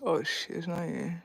Oh shit, it's not here.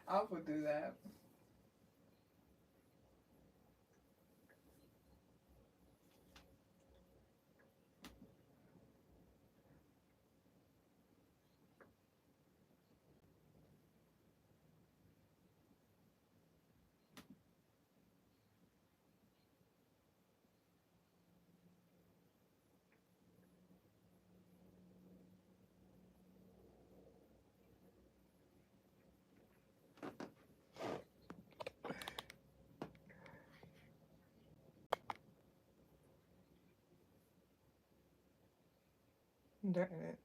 I would do that. Darn it.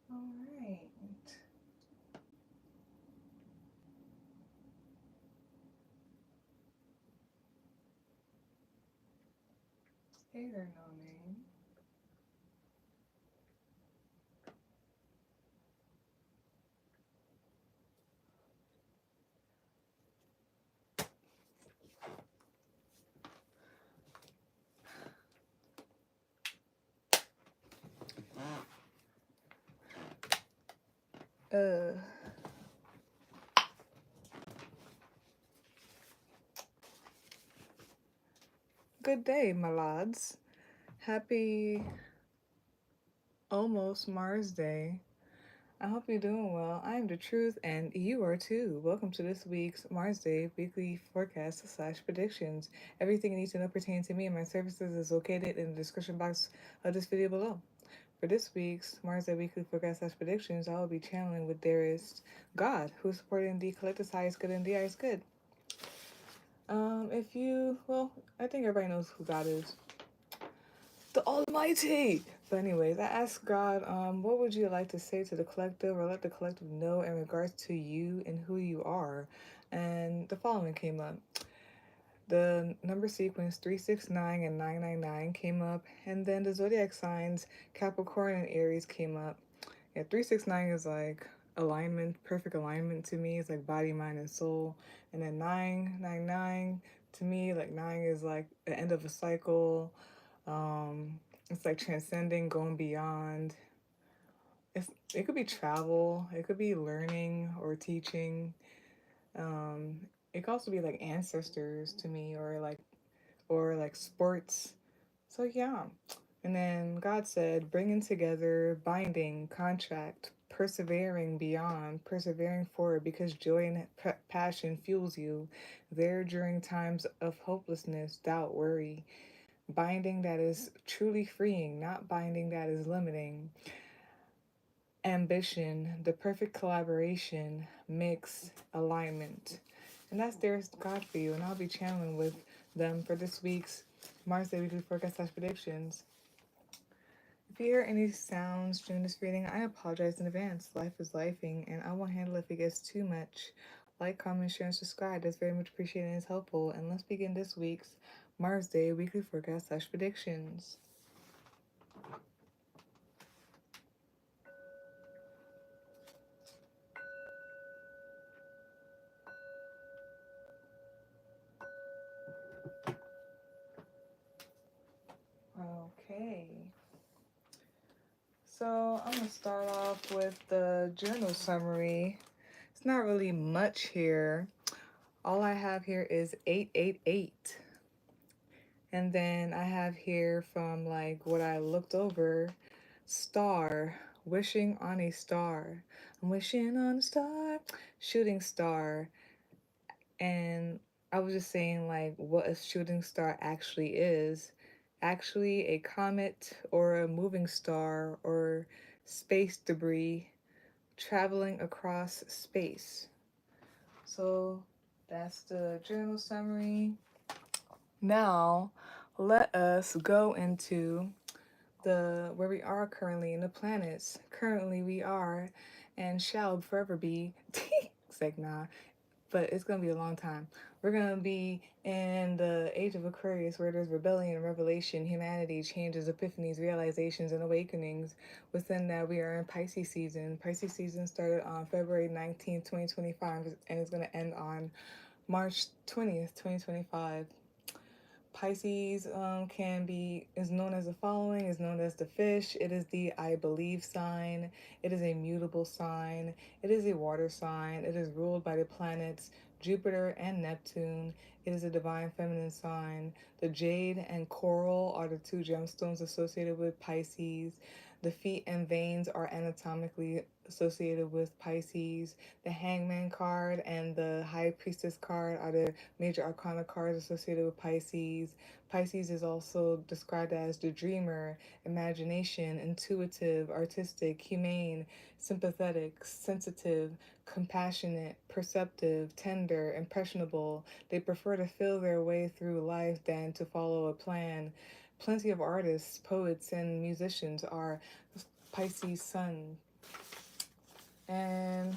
All right. Hey there, no name. Uh, Good day, my lads. Happy almost Mars Day. I hope you're doing well. I am the truth, and you are too. Welcome to this week's Mars Day weekly forecast slash predictions. Everything you need to know pertaining to me and my services is located in the description box of this video below. For this week's Mars Day weekly forecast slash predictions, I will be channeling with dearest God, who is supporting the collective highest good and the highest good. If you, well, I think everybody knows who God is. The Almighty. But anyways, I asked God, what would you like to say to the collective, or let the collective know in regards to you and who you are? And the following came up. The number sequence 369 and 999 came up, and then the zodiac signs Capricorn and Aries came up. Yeah, 369 is like alignment, perfect alignment to me. It's like body, mind, and soul. And then 999 to me, like 9 is like the end of a cycle. It's like transcending, going beyond. it could be travel, it could be learning or teaching. Um, it could also be like ancestors to me, or like sports. So yeah. And then God said, bringing together, binding, contract, persevering beyond, persevering forward, because joy and passion fuels you there during times of hopelessness, doubt, worry. Binding that is truly freeing, not binding that is limiting. Ambition, the perfect collaboration, mix, alignment. And that's there's God for you. And I'll be channeling with them for this week's Mars Day Weekly Forecast / Predictions. If you hear any sounds during this reading, I apologize in advance. Life is lifing, and I won't handle it if it gets too much. Like, comment, share, and subscribe. That's very much appreciated and is helpful. And let's begin this week's Mars Day Weekly Forecast / Predictions. Okay. So I'm gonna start off with the journal summary. It's not really much here. All I have here is 888. And then I have here from like what I looked over, star, wishing on a star. I'm wishing on a star, shooting star. And I was just saying like what a shooting star actually is. Actually a comet or a moving star or space debris traveling across space. So that's the journal summary. Now, let us go into the where we are currently in the planets. Currently, we are and shall forever be. It's like nah, but it's gonna be a long time. We're gonna be in the age of Aquarius, where there's rebellion, revelation, humanity, changes, epiphanies, realizations, and awakenings. Within that, we are in Pisces season. Pisces season started on February 19th, 2025, and it's gonna end on March 20th, 2025. Pisces is known as the following, is known as the fish. It is the I believe sign. It is a mutable sign. It is a water sign. It is ruled by the planets Jupiter and Neptune. It is a divine feminine sign. The jade and coral are the two gemstones associated with Pisces. The feet and veins are anatomically associated with Pisces. The Hangman card and the High Priestess card are the major arcana cards associated with Pisces. Pisces is also described as the dreamer, imagination, intuitive, artistic, humane, sympathetic, sensitive, compassionate, perceptive, tender, impressionable. They prefer to feel their way through life than to follow a plan. Plenty of artists, poets, and musicians are Pisces sun. And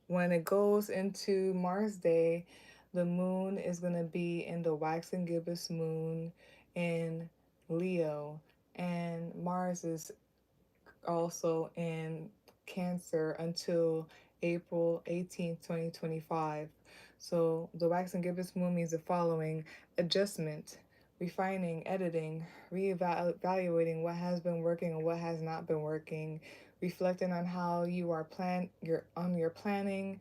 when it goes into Mars Day, the moon is going to be in the waxing gibbous moon in Leo. And Mars is also in Cancer until April 18th, 2025. So the waxing gibbous moon means the following: adjustment, refining, editing, reevaluating what has been working and what has not been working, reflecting on how you are your planning.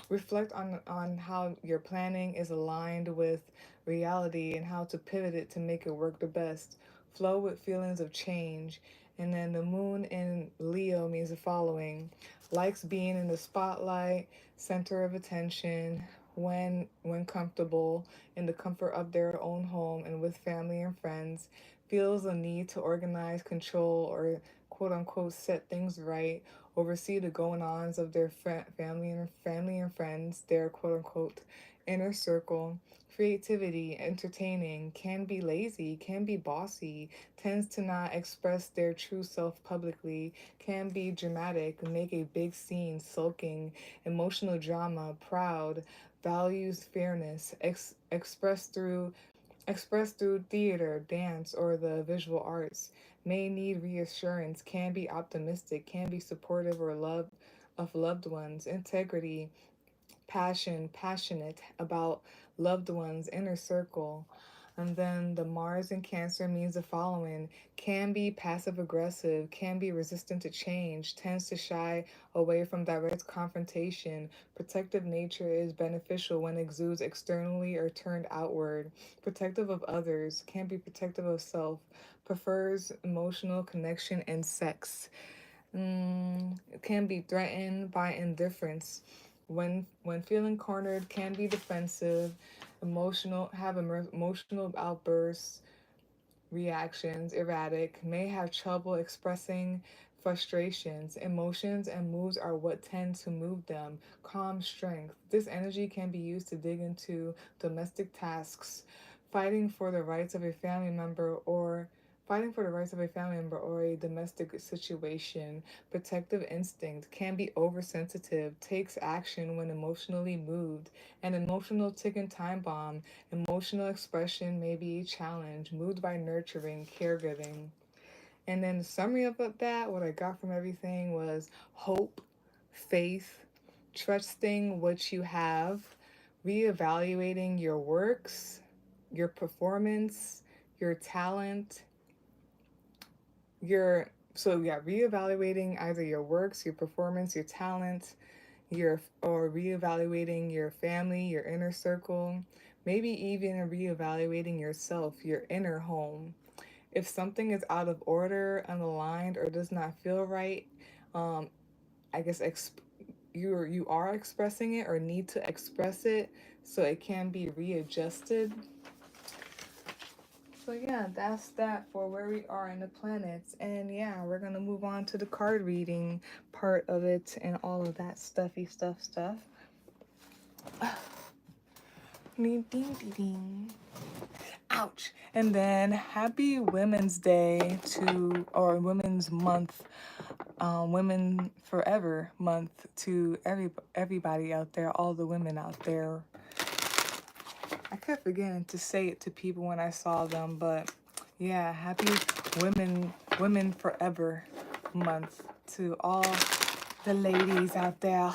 Reflect on how your planning is aligned with reality and how to pivot it to make it work the best. Flow with feelings of change. And then the moon in Leo means the following: likes being in the spotlight, center of attention, when comfortable, in the comfort of their own home and with family and friends, feels a need to organize, control, or quote unquote set things right, oversee the going-ons of their family and friends, their quote unquote inner circle. Creativity, entertaining, can be lazy, can be bossy, tends to not express their true self publicly, can be dramatic, make a big scene, sulking, emotional drama, proud, values fairness, expressed through theater, dance, or the visual arts, may need reassurance, can be optimistic, can be supportive or love of loved ones, integrity, passionate about loved ones, inner circle. And then the Mars in Cancer means the following: can be passive aggressive, can be resistant to change, tends to shy away from direct confrontation. Protective nature is beneficial when exudes externally or turned outward. Protective of others, can be protective of self, prefers emotional connection and sex. Can be threatened by indifference. When feeling cornered, can be defensive, emotional outbursts, reactions, erratic, may have trouble expressing frustrations. Emotions and moods are what tend to move them. Calm strength. This energy can be used to dig into domestic tasks, fighting for the rights of a family member or a domestic situation. Protective instinct can be oversensitive, takes action when emotionally moved. An emotional ticking time bomb. Emotional expression may be a challenge, moved by nurturing, caregiving. And then the summary of that, what I got from everything was hope, faith, trusting what you have, reevaluating your works, your performance, your talent, reevaluating either your works, your performance, your talent, or reevaluating your family, your inner circle, maybe even reevaluating yourself, your inner home. If something is out of order, unaligned, or does not feel right, um, I guess you are expressing it or need to express it so it can be readjusted. So yeah, that's that for where we are in the planets. And yeah, we're gonna move on to the card reading part of it and all of that stuff. Ding, ding, ding, ding. Ouch. And then happy Women's Day or Women's Month, Women Forever Month to everybody out there, all the women out there. I kept forgetting to say it to people when I saw them, but yeah, happy Women Forever Month to all the ladies out there.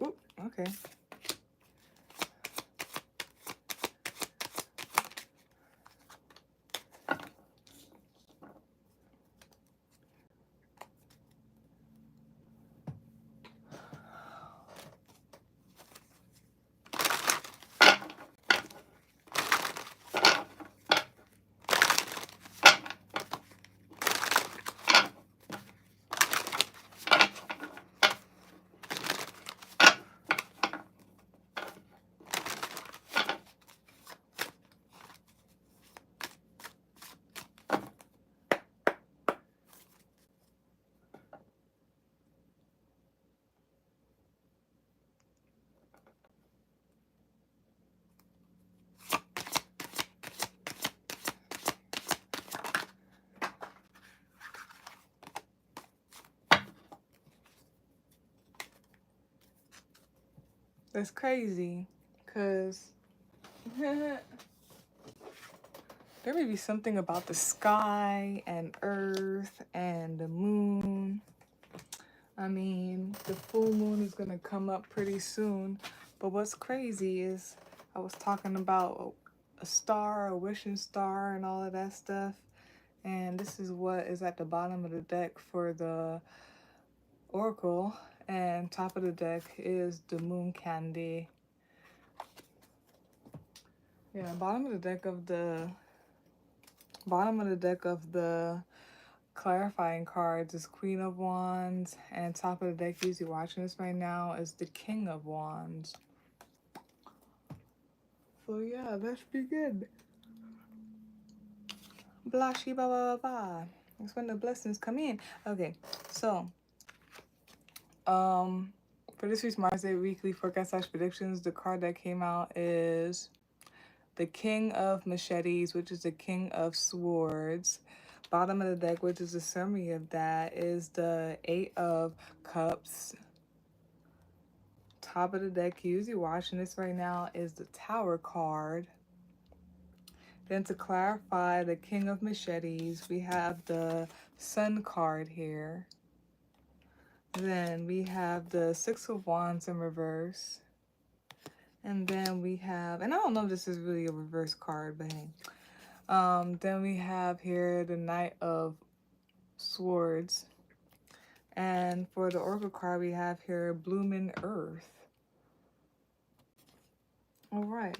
Ooh, okay. That's crazy, cause There may be something about the sky and earth and the moon. I mean, the full moon is gonna come up pretty soon. But what's crazy is I was talking about a star, a wishing star, and all of that stuff. And this is what is at the bottom of the deck for the oracle. And top of the deck is the moon candy. Yeah, bottom of the deck of the clarifying cards is Queen of Wands, and top of the deck, usually watching this right now, is the King of Wands. So yeah, let's begin. Blah shi ba ba ba ba. That's when the blessings come in. Okay, so for this week's Mars Day weekly forecast / predictions, the card that came out is the King of Machetes, which is the King of Swords. Bottom of the deck, which is a summary of that, is the Eight of Cups. Top of the deck, usually watching this right now, is the Tower card. Then to clarify the King of Machetes, we have the Sun card here. Then we have the Six of Wands in reverse. And then we have, and I don't know if this is really a reverse card, but hey. Then we have here the Knight of Swords. And for the Oracle card, we have here Blooming Earth. All right.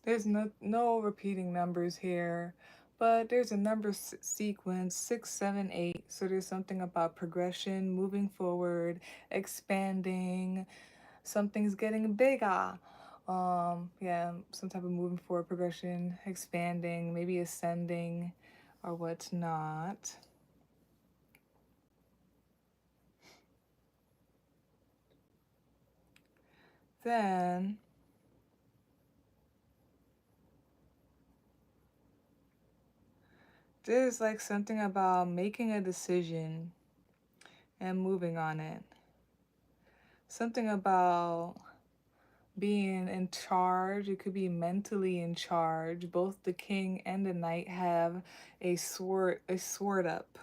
There's no repeating numbers here, but there's a number sequence 6, 7, 8. So there's something about progression, moving forward, expanding. Something's getting bigger. Yeah, some type of moving forward, progression, expanding, maybe ascending, or what's not. Then there's like something about making a decision and moving on it. Something about being in charge. It could be mentally in charge. Both the king and the knight have a sword up.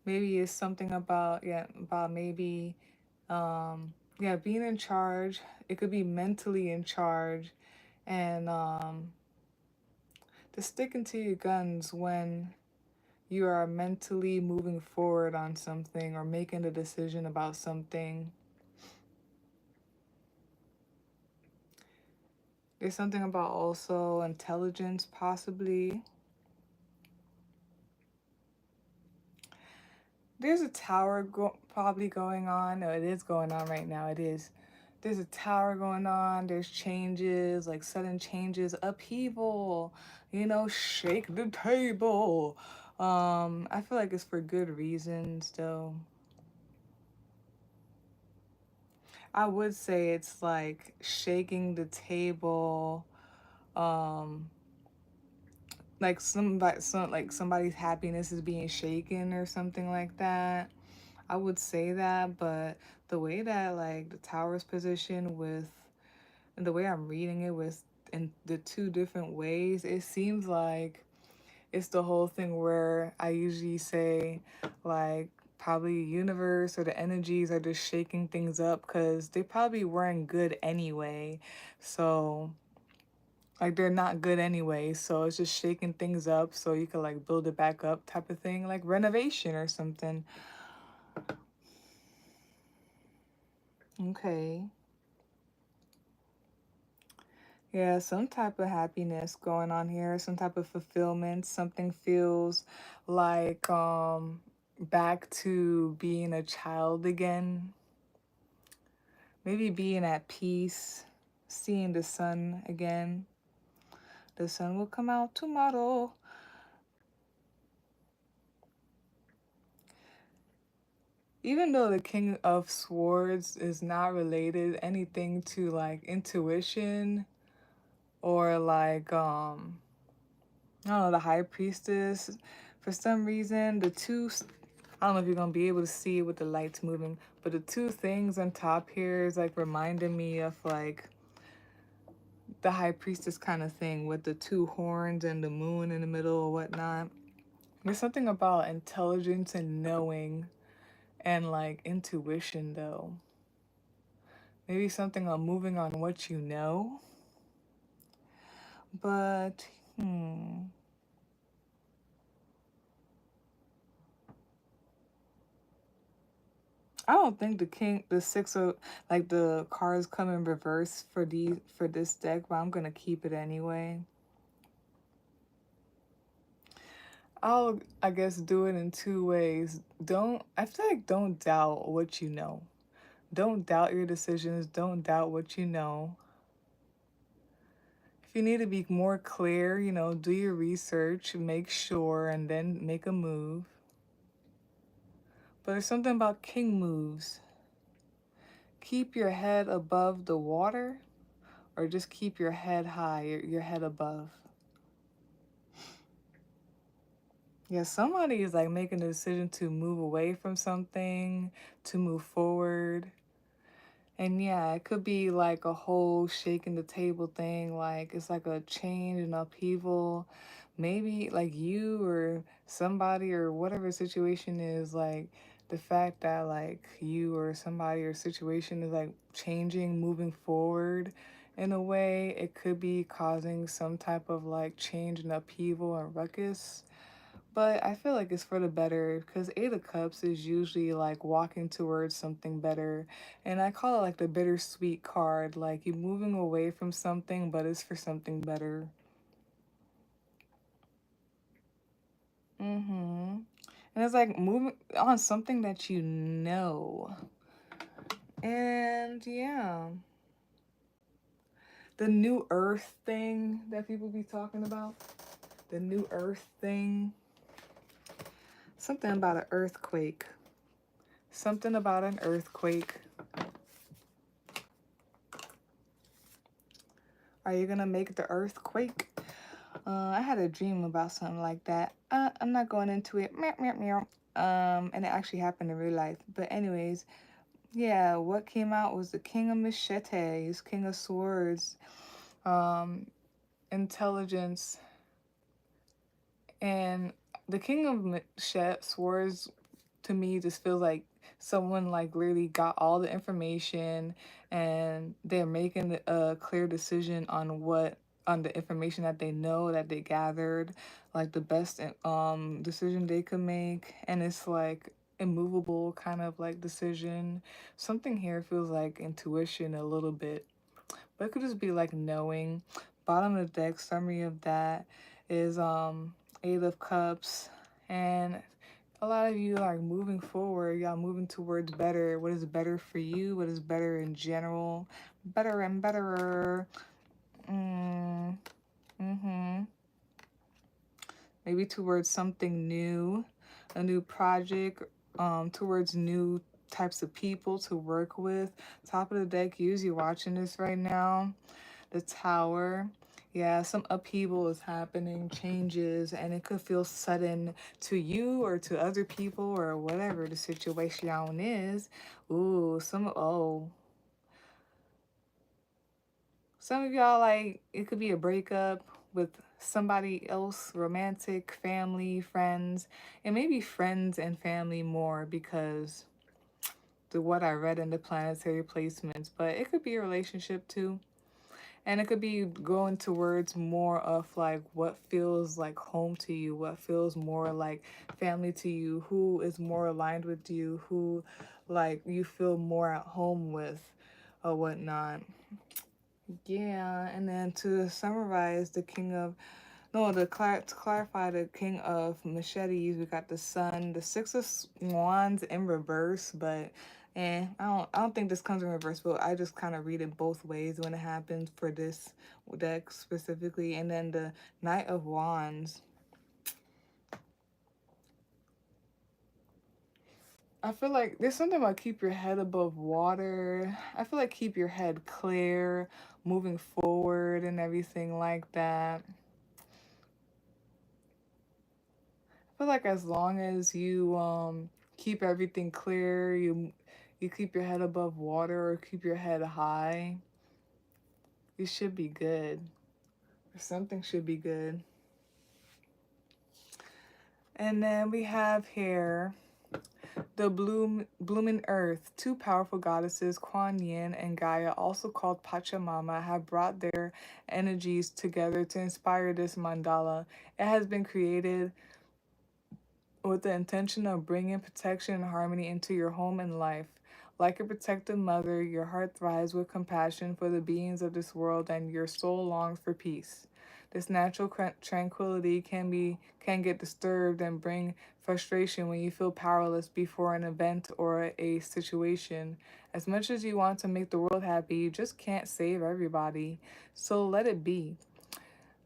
Maybe it's something about maybe being in charge. It could be mentally in charge, and just sticking to your guns when you are mentally moving forward on something or making a decision about something. There's something about also intelligence, possibly. There's a tower probably going on. No, it is going on right now. It is. There's a tower going on. There's changes, like sudden changes, upheaval. Shake the table. I feel like it's for good reasons, though. I would say it's like shaking the table. Like somebody's happiness is being shaken or something like that. I would say that, but the way that like the tower's position with, and the way I'm reading it with in the two different ways, it seems like it's the whole thing where I usually say like probably the universe or the energies are just shaking things up because they probably weren't good anyway. So like they're not good anyway, so it's just shaking things up so you can like build it back up type of thing, like renovation or something. Okay. Yeah, some type of happiness going on here, some type of fulfillment. Something feels like back to being a child again. Maybe being at peace, seeing the sun again. The sun will come out tomorrow. Even though the King of Swords is not related anything to like intuition or like I don't know, the High Priestess. For some reason, I don't know if you're gonna be able to see it with the lights moving, but the two things on top here is like reminding me of like the High Priestess kind of thing with the two horns and the moon in the middle or whatnot. There's something about intelligence and knowing and like intuition though. Maybe something on moving on what you know. But I don't think the six of like the cards come in reverse for this deck, but I'm gonna keep it anyway. I guess do it in two ways. I feel like don't doubt what you know. Don't doubt your decisions. Don't doubt what you know. If you need to be more clear, do your research, make sure, and then make a move. But there's something about king moves. Keep your head above the water, or just keep your head high, your head above. Yeah, somebody is like making a decision to move away from something, to move forward. And yeah, it could be like a whole shaking the table thing, like it's like a change and upheaval. Maybe like you or somebody or whatever situation is, like the fact that like you or somebody or situation is like changing, moving forward in a way, it could be causing some type of like change and upheaval and ruckus. But I feel like it's for the better because Eight of Cups is usually like walking towards something better. And I call it like the bittersweet card. Like you're moving away from something, but it's for something better. And it's like moving on something that you know. And yeah, the new earth thing that people be talking about. The new earth thing. Something about an earthquake. Something about an earthquake. Are you gonna make the earthquake? I had a dream about something like that. I'm not going into it. Meow, meow, meow. And it actually happened in real life. But anyways, yeah, what came out was the King of Machetes, King of Swords, um, intelligence, and the King of Swords to me just feels like someone like really got all the information and they're making a clear decision on the information that they know that they gathered, like the best decision they could make. And it's like immovable kind of like decision. Something here feels like intuition a little bit, but it could just be like knowing. Bottom of the deck summary of that is Eight of Cups, and a lot of you are moving forward. Y'all moving towards better. What is better for you? What is better in general? Better and betterer. Mm-hmm. Maybe towards something new, a new project, towards new types of people to work with. Top of the deck, use you watching this right now. The Tower. Yeah, some upheaval is happening, changes, and it could feel sudden to you or to other people or whatever the situation is. Ooh, some of y'all like it could be a breakup with somebody else, romantic, family, friends, and maybe friends and family more because the what I read in the planetary placements, but it could be a relationship too. And it could be going towards more of like what feels like home to you, what feels more like family to you, who is more aligned with you, who like you feel more at home with or whatnot. Yeah, and then to summarize the king of no, to clarify the king of machetes, we got the sun, the six of wands in reverse, but I don't think this comes in reverse, but I just kind of read it both ways when it happens for this deck specifically, and then the knight of wands. I feel like there's something about keep your head above water. I feel like keep your head clear, moving forward, and everything like that. feel like as long as you keep everything clear, you keep your head above water or keep your head high, you should be good. Something should be good. And then we have here the blooming earth. Two powerful goddesses, Kuan Yin and Gaia, also called Pachamama, have brought their energies together to inspire this mandala. It has been created with the intention of bringing protection and harmony into your home and life. Like a protective mother, your heart thrives with compassion for the beings of this world and your soul longs for peace. This natural tranquility can get disturbed and bring frustration when you feel powerless before an event or a situation. As much as you want to make the world happy, you just can't save everybody. So let it be.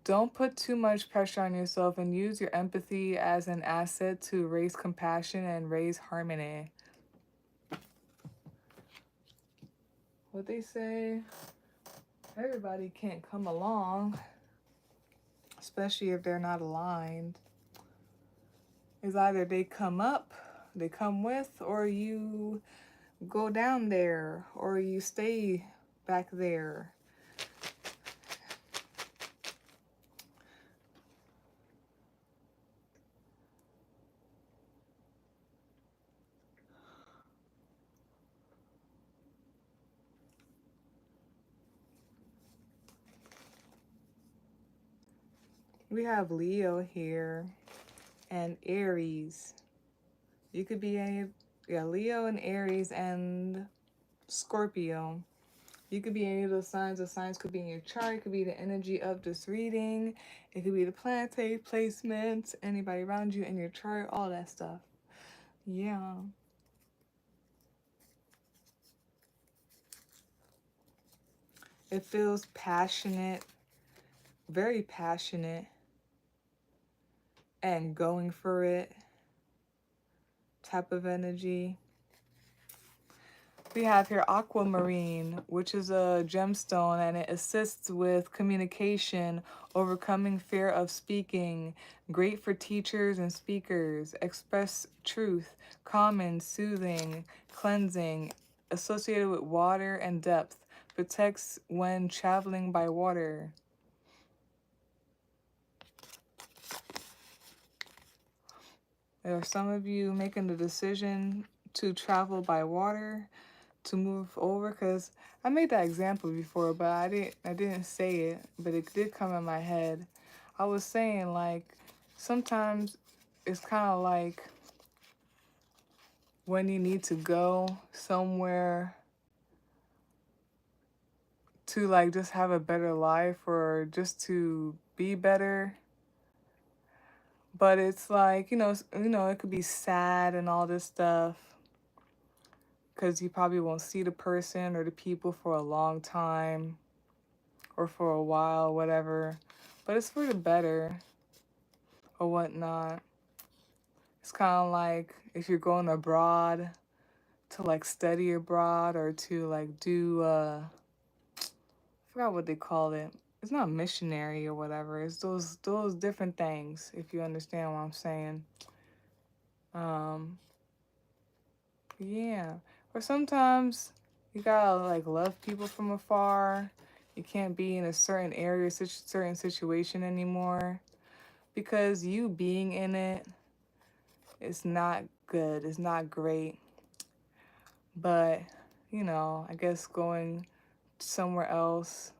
Don't put too much pressure on yourself and use your empathy as an asset to raise compassion and raise harmony. What they say, everybody can't come along, especially if they're not aligned. It's either they come up, they come with, or you go down there, or you stay back there. We have Leo here and Aries. You could be Leo and Aries and Scorpio. You could be any of those signs. The signs could be in your chart. It could be the energy of this reading. It could be the planetary placements, anybody around you in your chart, all that stuff. Yeah. It feels passionate, very passionate, and going for it type of energy. We have here aquamarine, which is a gemstone, and it assists with communication, overcoming fear of speaking. Great for teachers and speakers. Express truth, common, soothing, cleansing, associated with water and depth. Protects when traveling by water. There are some of you making the decision to travel by water, to move over, because I made that example before, but I didn't say it, but it did come in my head. I was saying, like, sometimes it's kind of like when you need to go somewhere to like just have a better life or just to be better, but it's like, it could be sad and all this stuff because you probably won't see the person or the people for a long time or for a while, whatever. But it's for the better or whatnot. It's kind of like if you're going abroad to like study abroad or to like do, I forgot what they call it. It's not missionary or whatever. It's those different things, if you understand what I'm saying. Um, yeah. Or sometimes you gotta like love people from afar. You can't be in a certain area, certain situation anymore because you being in it is not good. It's not great. But, I guess going somewhere else,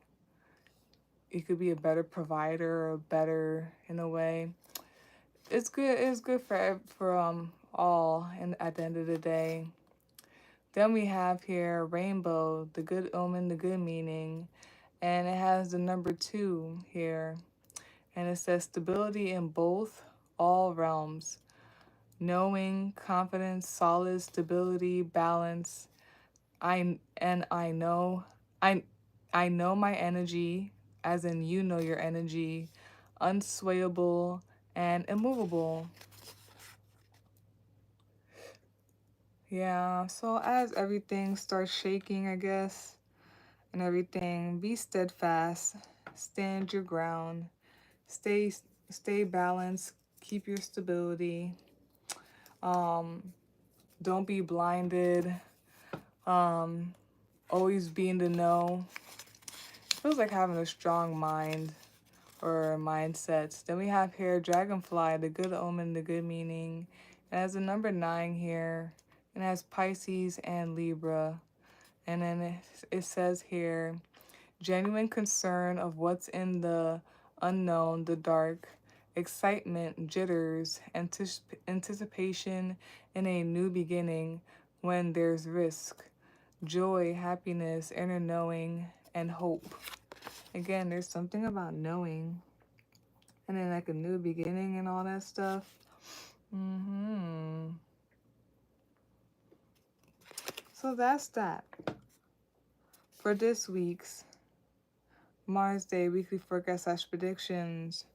you could be a better provider or better in a way. It's good. It's good for all. And at the end of the day, then we have here rainbow, the good omen, the good meaning, and it has the number 2 here, and it says stability in both all realms, knowing, confidence, solid stability, balance. I know I know my energy, as in you know your energy, unswayable and immovable. Yeah, so as everything starts shaking, I guess, and everything, be steadfast, stand your ground, stay stay balanced, Keep your stability. Don't be blinded. Always be in the know. It feels like having a strong mind or mindsets. Then we have here Dragonfly, the good omen, the good meaning. It has a number 9 here. It has Pisces and Libra. And then it says here, genuine concern of what's in the unknown, the dark, excitement, jitters, anticipation in a new beginning when there's risk, joy, happiness, inner knowing, and hope. Again, there's something about knowing and then like a new beginning and all that stuff. So that's that for this week's Mars Day weekly forecast / predictions.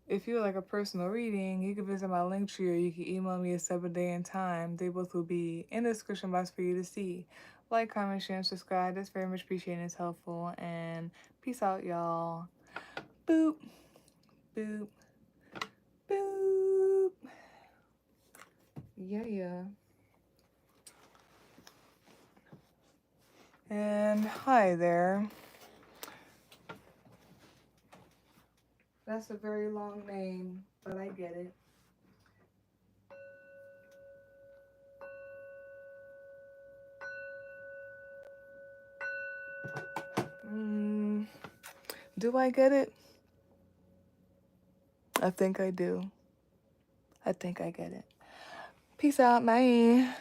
If you would like a personal reading, you can visit my link tree or you can email me a 7-day and time. They both will be in the description box for you to see. Like, comment, share, and subscribe. That's very much appreciated. It's helpful. And peace out, y'all. Boop, boop, boop. Yeah. And hi there. That's a very long name, but I get it. Do I get it? I think I do. I think I get it. Peace out, bye.